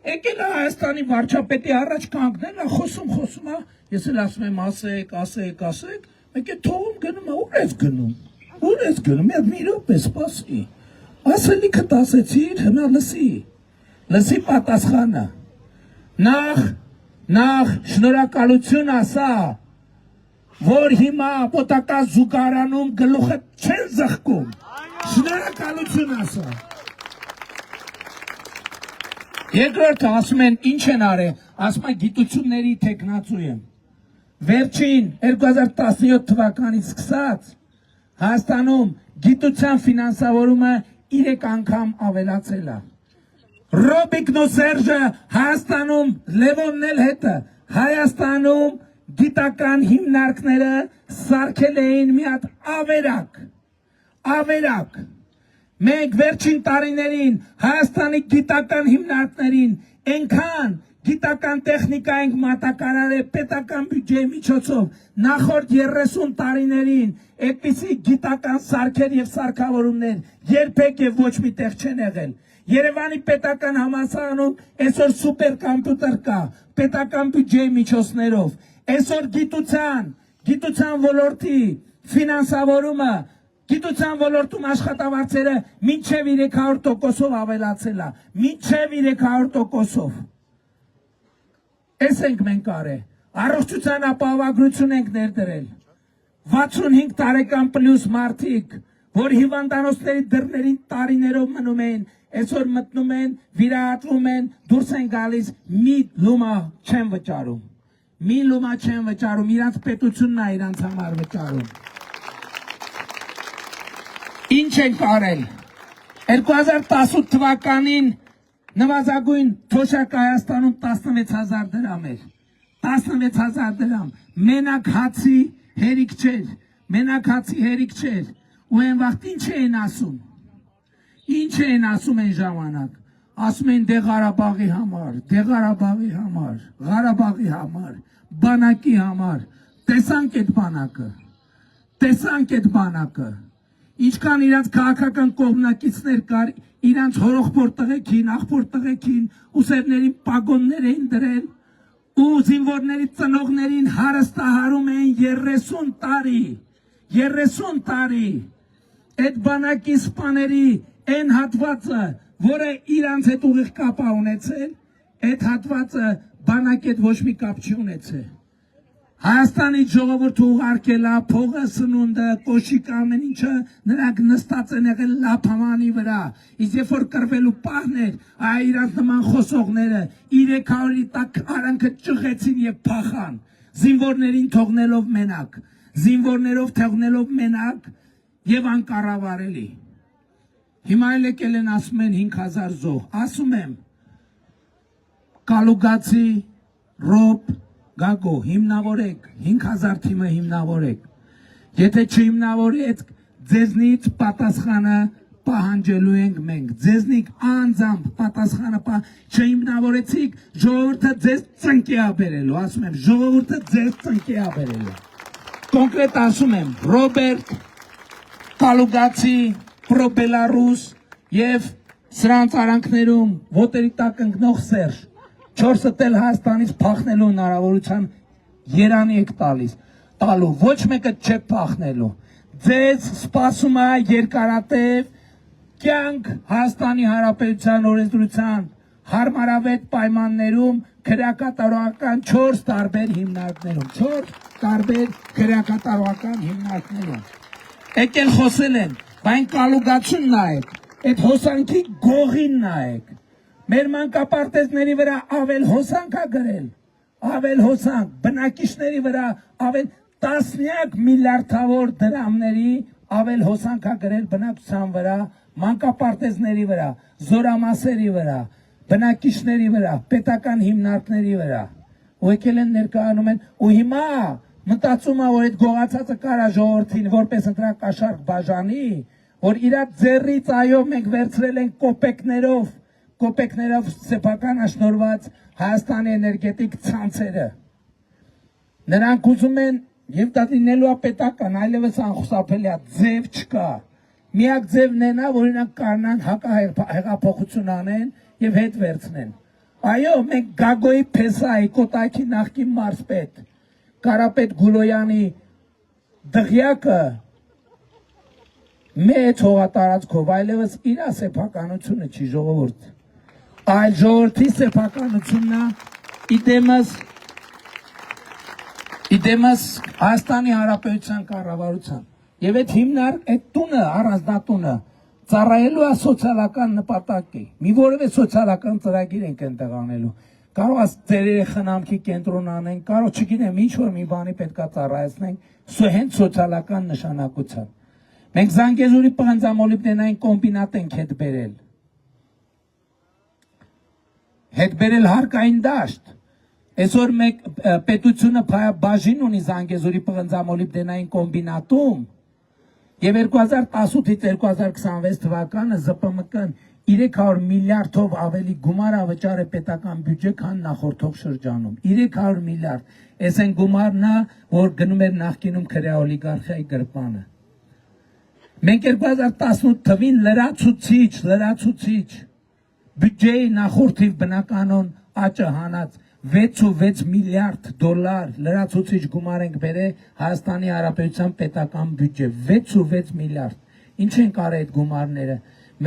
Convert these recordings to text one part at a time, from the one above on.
Եկել է Հայաստանի վարչապետի առաջ կանգնել է, խոսում է, ես էլ ասում եմ ասեք, մեկ է թողում գնում է, ուր ես գնում, մի րոպե սպասի, ասելիքդ ասեցիր, հիմա լսի պատասխանը, նախ շնորհակալություն ասա, որ հիմա պետական զուգարանում գլուխը չեն զղկում, շնորհակալություն ասա։ Երկրորդը ասում են ինչ են արել, ասում են գիտությունների թեկնածու եմ։ Վերջին 2017 թվականից սկսած Հայաստանում գիտության ֆինանսավորումը 3 անգամ ավելացել է։ Ռոբիկն ու Սերժը Հայաստանում, Լևոնն էլ հետը, Հայաստանում գիտական հիմնարկները սարքել էին մի հատ ավերակ։ Մենք վերջին տարիներին Հայաստանի գիտական հիմնարկներին այնքան գիտական տեխնիկա ենք մատակարարել պետական բյուջեի միջոցով նախորդ 30 տարիներին այդպիսի գիտական սարքեր եւ սարքավորումներ երբեք եւ ոչ մի տեղ չեն եղել։ Երևանի պետական համալսարանում այսօր սուպերկոմպյուտեր կա պետական բյուջեի միջոցներով։ Այսօր գիտության ոլորտի ֆինանսավորումը Գիտության ոլորտում աշխատավարձերը մինչև 300%-ով ավելացել է, մինչև 300%-ով։ Էս ենք մենք արել, առողջության ապահովագրություն ենք ներդրել, 65 տարեկան պլյուս մարդիկ, որ հիվանդանոցների դռներին տարիներով մնում են, այսօր մտնում են, վիրահատվում են, դուրս են գալիս, մի լումա չեն վճարում, իրանց պետությունն է իրանց համար վճարում։ Ինչ ենք արել, 2018 թվականին նվազագույն թոշակը Հայաստանում 16,000 դրամ էր, 16,000 դրամ, մենակ հացի հերիք չէր, ու են վաղտ ինչ էին ասում են ժամանակ, ասում են դե Ղարաբաղի համար, բանակի համար, տեսանք այդ բանակը, ինչքան իրանց քաղաքական կողմնակիցներ կար, իրանց հորողբոր տղեկին, աղբոր տղեկին, ուսերներին պագոններ էին դրել, ու զինվորների ծնողներին հարստահարում էին 30 տարի, այդ բանակի սպաների այն հատվածը, որը իրանց հետ ուղիղ կապ է ունեցել, այդ հատվածը բանակի հետ ոչ մի կապ չի ունեցել։ Հայաստանի ժողովուրդը ուղարկել է փողը, սնունդը, կոշիկ ամեն ինչը, նրանք նստած են եղել լափամանի վրա, իսկ երբ որ կռվելու պահն էր, իրանց նման խոսողները 300-ի տակ արանքը ճղեցին եւ փախան, զինվորներով թողնելով մենակ եւ անկառավարելի։ Հիմա էլ եկել են ասում են 5000 զոհ, ասում եմ Կալուգացի, Ռոբ Գագո, հիմնավորեք, 5000 թիմը հիմնավորեք, եթե չհիմնավորեք, ձեզնից պատասխանը պահանջելու ենք մենք, ձեզնիկ անձամբ պատասխանը չհիմնավորեցիք, ժողովուրդը ձեզ ծնկի է բերելու, ասում եմ, ժողովուրդը ձեզ ծնկի է բերելու, կոնկրետ ասում եմ, Ռոբերտ, Կալուգացի, Պրոբելարուս և սրանց արանքներում ոտերի տակ ընկնող Սերժ, 4-ը էլ Հայաստանից փախնելու հնարավորության երանի եք տալու, ոչ մեկը չեք փախնելու, ձեզ սպասում է երկարատև կյանք Հայաստանի Հանրապետության օրենսդրության հարմարավետ պայմաններում քրեակատարողական 4 տարբեր հիմնարկներում, եկել խոսել են, բայն կալուգացուն նայեք, այդ հոսանքի գողին նայեք, մեր մանկապարտեզների վրա ավել հոսանք է գրել, բնակիչների վրա ավել տասնյակ միլիարդավոր դրամների ավել հոսանք է գրել բնակչության վրա, մանկապարտեզների վրա, զորամասերի վրա, բնակիչների վրա, պետական հիմնարկների վրա, ու եկել են ներկայանում են, ու հիմա մտածում է, որ այդ գողացածը կարա ժողովրդին որպես ընտրակաշառք բաժանի, որ իրա ձեռից այո մենք վերցրել ենք կոպեկներով սեփական աշնորված Հայաստանի էներգետիկ ցանցերը։ Նրանք ուզում են եւ դա լինելու է պետական, այլևս անխուսափելի է, ձև չկա։ Միակ ձևն է նա, որ իրանք կարողան հակահեղափոխություն անեն եւ հետ վերցնեն։ Այո, մենք Գագոյի Փեսայի Կոտայքի նախկին մարզպետ Կարապետ Գուլոյանի դղյակը մեծ հողատարածքով այլևս իր սեփականությունը չի ժողովուրդ, այլ ժողովրդի սեփականությունն է իդեմս Հայաստանի Հանրապետության կառավարության եւ այդ հիմնարկ այդ տունը առանձնատունը ծառայելու է սոցիալական նպատակի մի որևէ սոցիալական ծրագիր ենք այնտեղ անելու կարող է ծերերի խնամքի կենտրոն անենք կարող չգիտեմ ինչ որ մի բանի պետքա ծառայեցնենք հենց սոցիալական նշանակությամբ մենք Զանգեզուրի պղնձամոլիբդենային կոմբինատ ենք հետ բերել հարկային դաշտ այսօր մենք պետությունը բաժին ունի Զանգեզուրի պղնձամոլիբդենային կոմբինատում եւ 2018-ից 2026 թվականը ԶՊՄԿ-ն 300 միլիարդով ավելի գումար ավճար է պետական բյուջե, քան նախորդող շրջանում 300 միլիարդ այս այն գումարն է որ գնում էր նախկինում քրեա օլիգարխիայի գրպանը մենք 2018 թվին լրացուցիչ բյուջեի նախորդիվ բնականon աճը հանած 6.6 միլիարդ դոլար լրացուցիչ գումար ենք բերել Հայաստանի Հանրապետության պետական բյուջե 6.6 միլիարդ ինչ են կարել այդ գումարները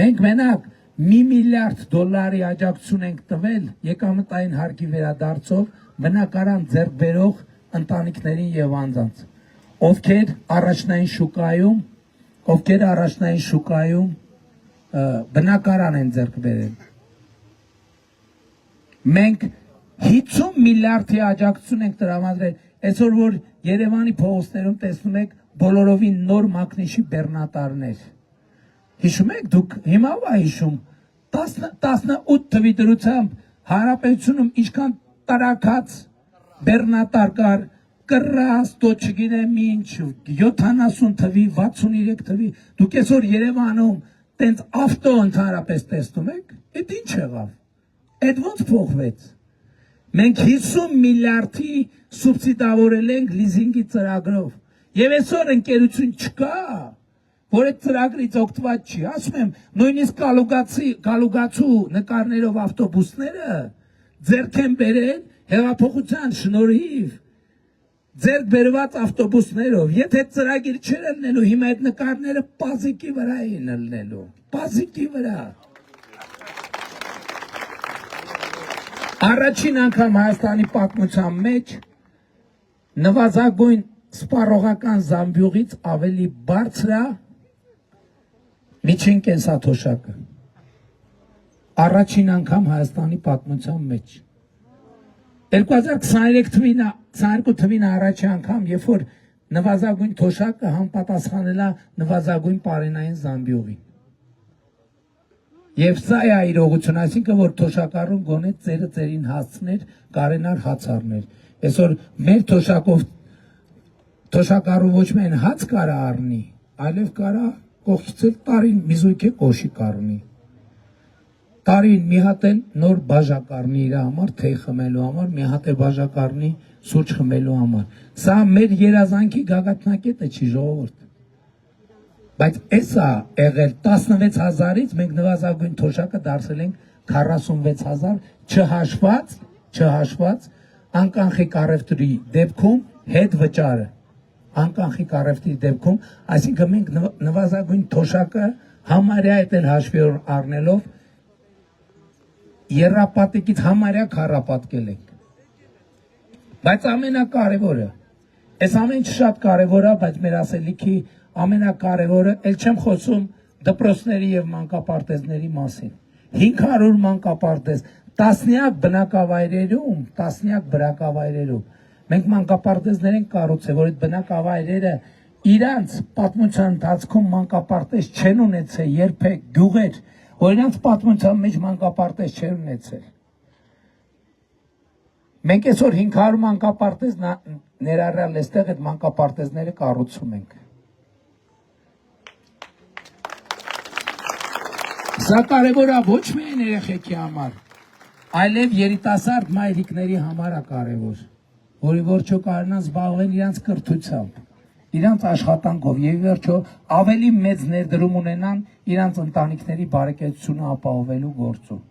մենք մենակ 1 միլիարդ դոլարի աջակցություն ենք տվել եկամտային հարկի վերադարձով բնակարան ձեռք բերող ընտանիքներին եւ անձանց ովքեր առաջնային շուկայում բնակարան են ձեռք բերել մենք 50 միլիարդի աջակցություն ենք տրամադրել այսօր որ Երևանի փողոցներում տեսնում եք բոլորովին նոր մակնիշի բեռնատարներ հիշում եք դուք հիմա ո՞վ է հիշում 18 թվի դրությամբ Հանրապետությունում ինչքան տարակած բեռնատար կար կռաս դո չգիտեմ ինչ 70 թվի 63 թվի դուք այսօր Երևանում տենց ավտո ընդհանրապես տեսնում եք այդ ինչ եղավ այդ ոնց փոխվեց մենք 50 միլիարդի սուբսիդավորել ենք լիզինգի ծրագրով եւ այսօր ընկերություն չկա որ այդ ծրագրից օգտված չի ասում եմ նույնիսկ գալուգացու նկարներով ավտոբուսները ձեռք են բերել հեղափոխության շնորհիվ ձեռք բերված ավտոբուսներով եթե ծրագիր չէր ելնելու հիմա այդ նկարները պազիկի վրա էին ելնելու պազիկի վրա Առաջին անգամ Հայաստանի պատմության մեջ նվազագույն սպառողական զամբյուղից ավելի բարձր է միջին կենսաթոշակը առաջին անգամ Հայաստանի պատմության մեջ 2022 թվին առաջի անգամ երբ որ նվազագույն թոշակը համապատասխանել է նվազագույն պարենային զամբյուղին Եվ սա է իրողություն, այսինքն որ թոշակառուն գոնե ծերը ծերին հասցներ, կարենար հաց առներ։ Այսօր մեր թոշակով թոշակառու ոչ միայն հաց կարա առնի, այլև կարա կողքից էլ տարին միզույք է կոշիկ առնի։ Տարին մի հատ էլ նոր բաժակ առնի իր համար, թեյ խմելու համար, մի հատ էլ բաժակ առնի սուրճ խմելու համար։ Սա մեր երազանքի գագաթնակետը չի ժողովուրդ։ Բայց էսա եղել 16,000-ից մենք նվազագույն թոշակը դարձել ենք 46,000 չհաշված անկանխիկ առևտրի դեպքում հետ վճարը անկանխիկ առևտրի դեպքում այսինքն մենք նվազագույն թոշակը համարյա այդ էլ հաշվի առնելով երրապատիկից համարյա քառապատկել ենք բայց ամենակարևորը այս ամեն ինչ շատ կարևոր է բայց մեր ասելիքի ամենակարևորը էլ չեմ խոսում դպրոցների եւ մանկապարտեզների մասին 500 մանկապարտեզ տասնյակ բնակավայրերում մենք մանկապարտեզներ ենք կառուցել որ այդ բնակավայրերը իրանց պատմության ընթացքում մանկապարտեզ չեն ունեցել երբեք գյուղեր որ իրանց պատմության մեջ մանկապարտեզ չեն ունեցել մենք այսօր 500 մանկապարտեզ ներառյալ այստեղ այդ մանկապարտեզները կառուցում ենք Սա կարևոր է ոչ միայն երեխեքի համար, այլև երիտասարդ մայրիկների համար է կարևոր, որի վերջո կարողանան զբաղվել իրանց կրթությամբ, իրանց աշխատանքով եւ վերջո ավելի մեծ ներդրում ունենան իրանց ընտանիքների բարեկեցությունը ապահովելու գործում։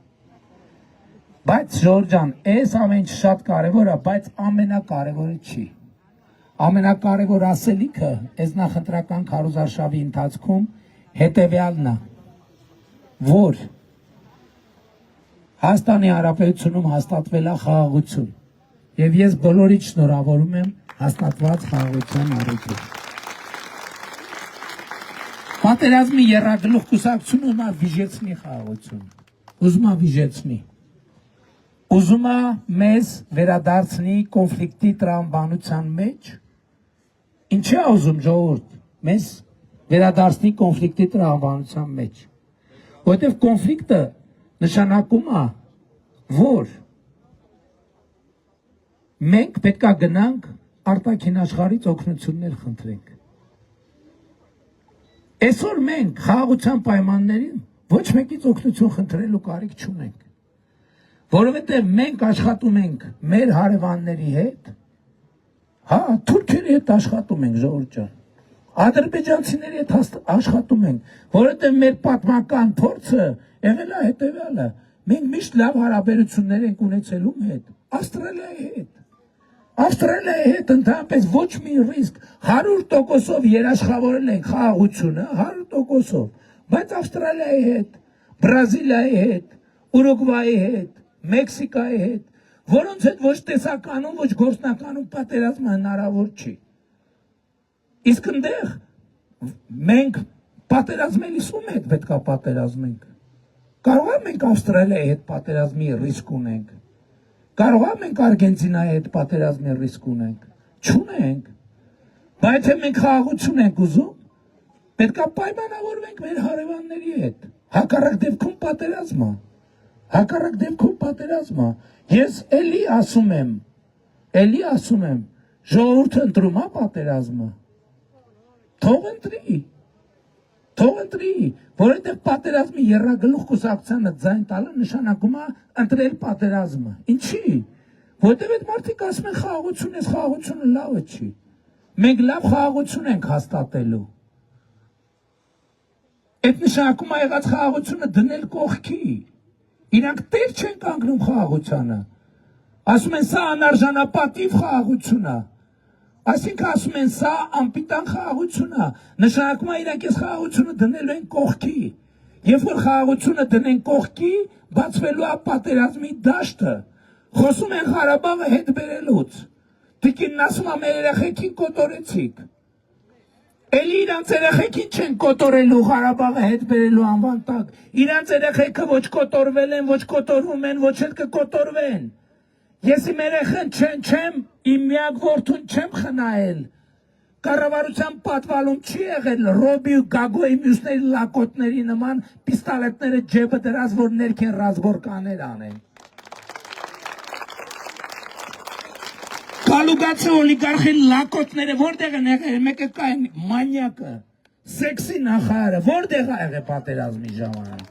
Բայց Ժորժ ջան, այս ամեն ինչ շատ կարևոր է, բայց ամենակարևորը չի։ Ամենակարևոր ասելիքը այս նախընտրական քարոզարշավի ընթացքում հետևյալն է, որ Հայաստանի Հանրապետությունում հաստատվել է խաղաղություն, եւ ես բոլորիդ շնորհավորում եմ հաստատված խաղաղության առիթով։ Պատերազմի եռագլուխ կուսակցությունը ուզում է վիժեցնի խաղաղություն, ուզում է վիժեցնի, ուզում է մեզ վերադարձնի կոնֆլիկտի տրամաբանության մեջ, ինչի է ուզում ժողովուրդ, մեզ վերադարձնի կոնֆլիկտի տրամաբանության մեջ, որովհետև կոնֆլիկտը նշանակում է, որ մենք պետք է գնանք արտաքին աշխարհից օգնություններ խնդրենք։ Այսօր մենք խաղաղության պայմաններին ոչ մեկից օգնություն խնդրելու կարիք չունենք, որովհետև մենք աշխատում ենք մեր հարևանների հետ, հա, թուրքերի հետ աշխատում ենք, ժողովուրդ ջան, ադրբեջանցիների հետ աշխատում ենք, որովհետև մեր պատմական փորձը եղել է հետևյալը, մենք միշտ լավ հարաբերություններ ենք ունեցել ում հետ, Ավստրալիայի հետ ընդհանրապես ոչ մի ռիսկ 100%-ով երաշխավորել ենք խաղաղությունը, 100%-ով, բայց Ավստրալիայի հետ, Բրազիլիայի հետ, Ուրուգվայի հետ, Մեքսիկայի հետ, որոնց հետ ոչ տեսականում, ոչ գործնականում պատերազմը հնարավոր չի։ Իսկ ընդեղ մենք պատերազմելիս ում հետ պետք է պատերազմենք։ Կարող է մենք Ավստրալիայի հետ պատերազմի ռիսկ ունենք։ Կարող է մենք Արգենտինայի հետ պատերազմի ռիսկ ունենք, չունենք, բայց մենք խաղաղություն ենք ուզում, պետք է պայմանավորվենք մեր հարևանների հետ, հակառակ դեպքում պատերազմա, ես էլի ասում եմ, ժողովուրդը ընտրում է պատերազմը, թող ընտրի, որովհետև պատերազմի եռագլուխ կուսակցությանը ձայն տալը նշանակում է ընտրել պատերազմը։ Ինչի՞։ Որովհետև այդ մարդիկ ասում են խաղաղություն, այս խաղաղությունը լավը չի։ Մենք լավ խաղաղություն ենք հաստատելու։ Այդ նշանակում է եղած խաղաղությունը դնել կողքի։ Իրանք տեր չեն կանգնում խաղաղությանը։ Ասում են սա անարժանապատիվ խաղաղություն է։ Այսինքն ասում են սա անպիտան խաղաղություն է, նշանակում է իրանք այս խաղաղությունը դնելու են կողքի, երբ որ խաղաղությունը դնեն կողքի, բացվելու է պատերազմի դաշտը, խոսում են Ղարաբաղը հետ բերելուց, տիկինն ասում է մեր երեխեքին կոտորեցիք, էլի իրանց երեխեքին չեն կոտորելու Ղարաբաղը հետ բերելու անվան տակ, իրանց երեխեքը ոչ կոտորվել են, ոչ կոտորվում են, ոչ էլ կկոտորվեն։ Ես իմ երեխան չեմ, իմ միակ որդուն չեմ խնայել, կառավարության պատվալում չի եղել Ռոբի ու Գագոյի մյուսների լակոտների նման պիստոլետները ջեբը դրած, որ ներքեն ռազմորկաներ անեն։ Կալուգացի օլիգարխի լակոտները որտեղ են եղել, մեկը կա են մանյակը, սեքսի նախարարը, որտեղ է եղել պատերազմի ժամանակ։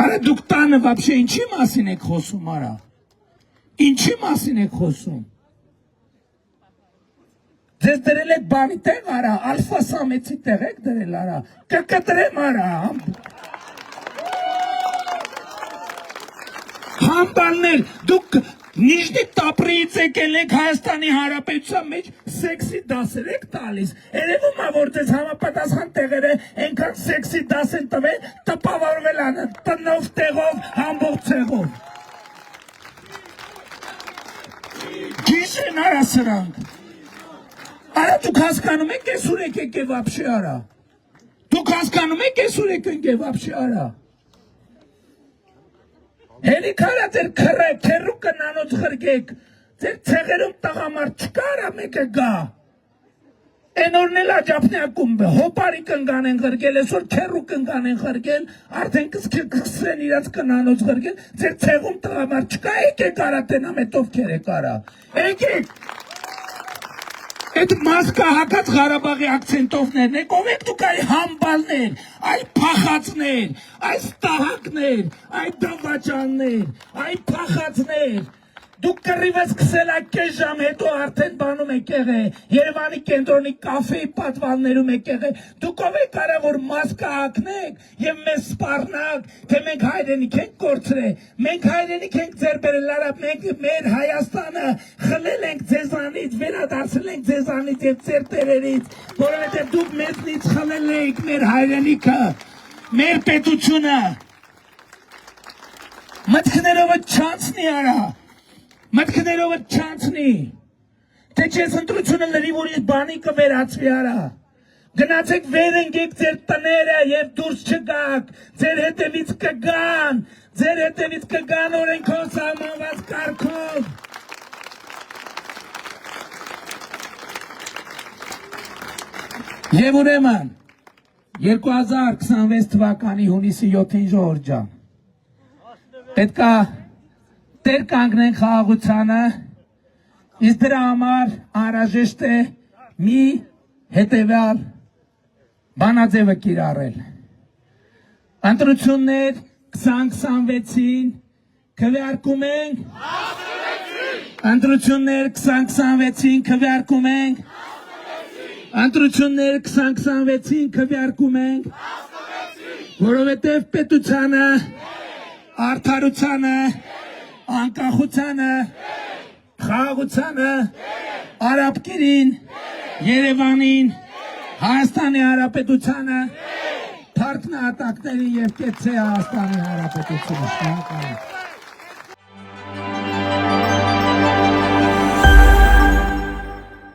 Արա դուք տանը վաբշե ինչի մասին եք խոսում, արա։ Ինչի մասին եք խոսում։ Ձեզ դրել եք բանի տեղ արա, ալֆա սամեցի տեղ եք դրել արա, կկտրեմ արա, համբալներ, դուք Նիժնի Տապրիից եկել եք Հայաստանի Հանրապետության մեջ սեքսի դասեր եք տալիս, երևում է որ ձեզ համապատասխան տեղերը այնքան սեքսի դաս են տվել, տպավորվել ան տնով տեղով, ամբողջ ցեղով։ Գիշեն արա սրանք։ Արա դուք հասկանում եք ես ուր եք եկել վաբշե արա։ Դուք հասկանում եք ես ուր եք եկել վաբշե արա։ Հելիքարա ձեր քերու կնանոց խրգեք, ձեր ցեղերում տղամարդ չկա արա մեկը գա։ Են օրնել աջապնյակում հոպարի կնգան են խրգել, այսօր քերու կնգան են խրգել, արդեն կսկսեն իրաց կնանոց խրգել, ձեր ցեղում տղամարդ չկա, եկեք արա տենամետով քերեք արա, եկեք։ Այդ մասկա հակած Ղարաբաղի ակցենտովներն եք, ով եք դուք այ համբալներ, այ փախածներ, այ ստահակներ, այ դավաճաններ, այ փախածներ, Դուք կռիվը սկսել եք կես ժամ հետո արդեն բանում եք եղել Երևանի կենտրոնի կաֆեի պատվալներում եք եղել դուք ով եք կարա որ մասկա հագնեք եւ մեզ սպառնակ թե մենք հայրենիք ենք կորցրել մենք հայրենիք ենք ձեր բերել արա մենք մեր Հայաստանը խլել ենք ձեզանից վերադարձել ենք ձեզանից եւ ձեր տերերից որովհետեւ դուք մեզնից խլել եք մեր հայրենիքը մեր պետությունը մտքներով չանցնի արա Մտքներով չանցնի, թե չես ընտրությունը լրիվ ուրիշ բանի կվերածվի արա, գնացեք վեր ընկեք ձեր տները և դուրս չգաք, ձեր հետևից կգան օրենքով սահմանված կարգով։ Եվ ուրեմն 2026 թվականի հունիսի 7-ին ժողովուրդ ջան, պետք է Տեր կանգնենք խաղաղությանը, իսկ դրա համար անհրաժեշտ է մի հետևյալ բանաձևը կիրառել։ Ընտրություններ 2026-ին քվեարկում ենք։ Ընտրություններ 2026-ին քվեարկում ենք։ Ընտրություններ 2026-ին քվեարկում ենք։ Որովհետև պետությանը, արդարությանը անկախությանը, խաղաղությանը, արաբկերին, Երևանին, Հայաստանի Հանրապետությանը, փառք նահատակներին և կեցցե Հայաստանի Հանրապետությունը։